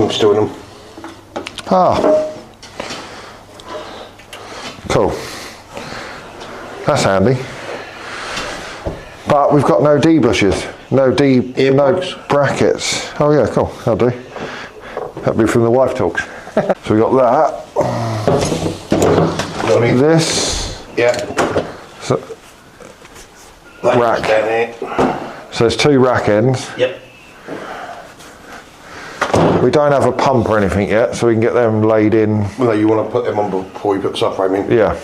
I'm still in them. Ah. Cool. That's handy. But we've got no D bushes. No brackets. Oh yeah, cool. That'll do. That'll be from the wife talks. So we got that. This. Yeah. So, rack. Down here. So there's 2 rack ends. Yep. We don't have a pump or anything yet, so we can get them laid in. Well, no, you want to put them on before you put the subframe in. Yeah.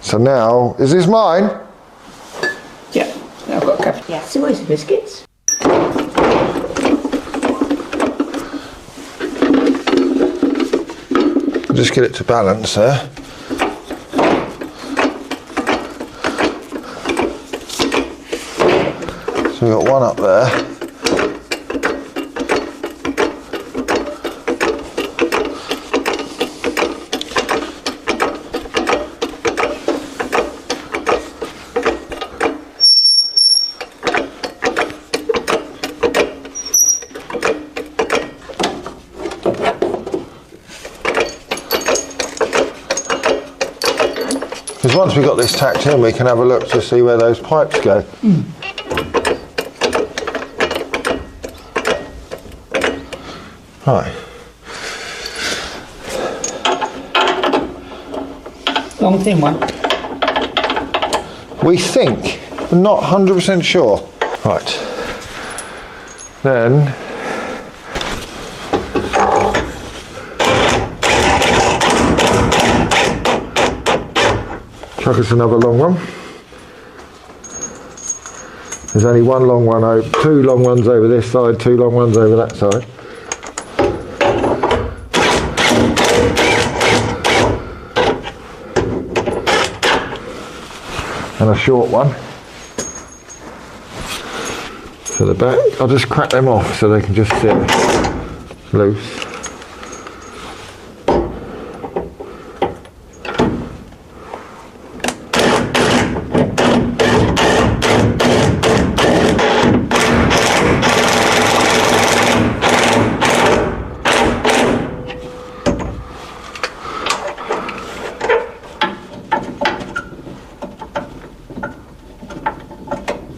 So now, is this mine? Yeah, I've got a couple. Yeah, so where's the biscuits? Just get it to balance there. So we've got one up there. Because once we've got this tacked in, we can have a look to see where those pipes go. Right. Long thin one. We think, we're not 100% sure. Right. Then chuck us another long one. There's only one long one over, 2 long ones over this side, 2 long ones over that side. And a short one for the back. I'll just crack them off so they can just sit loose.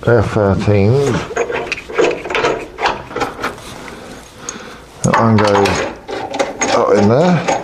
F13. That one goes up in there.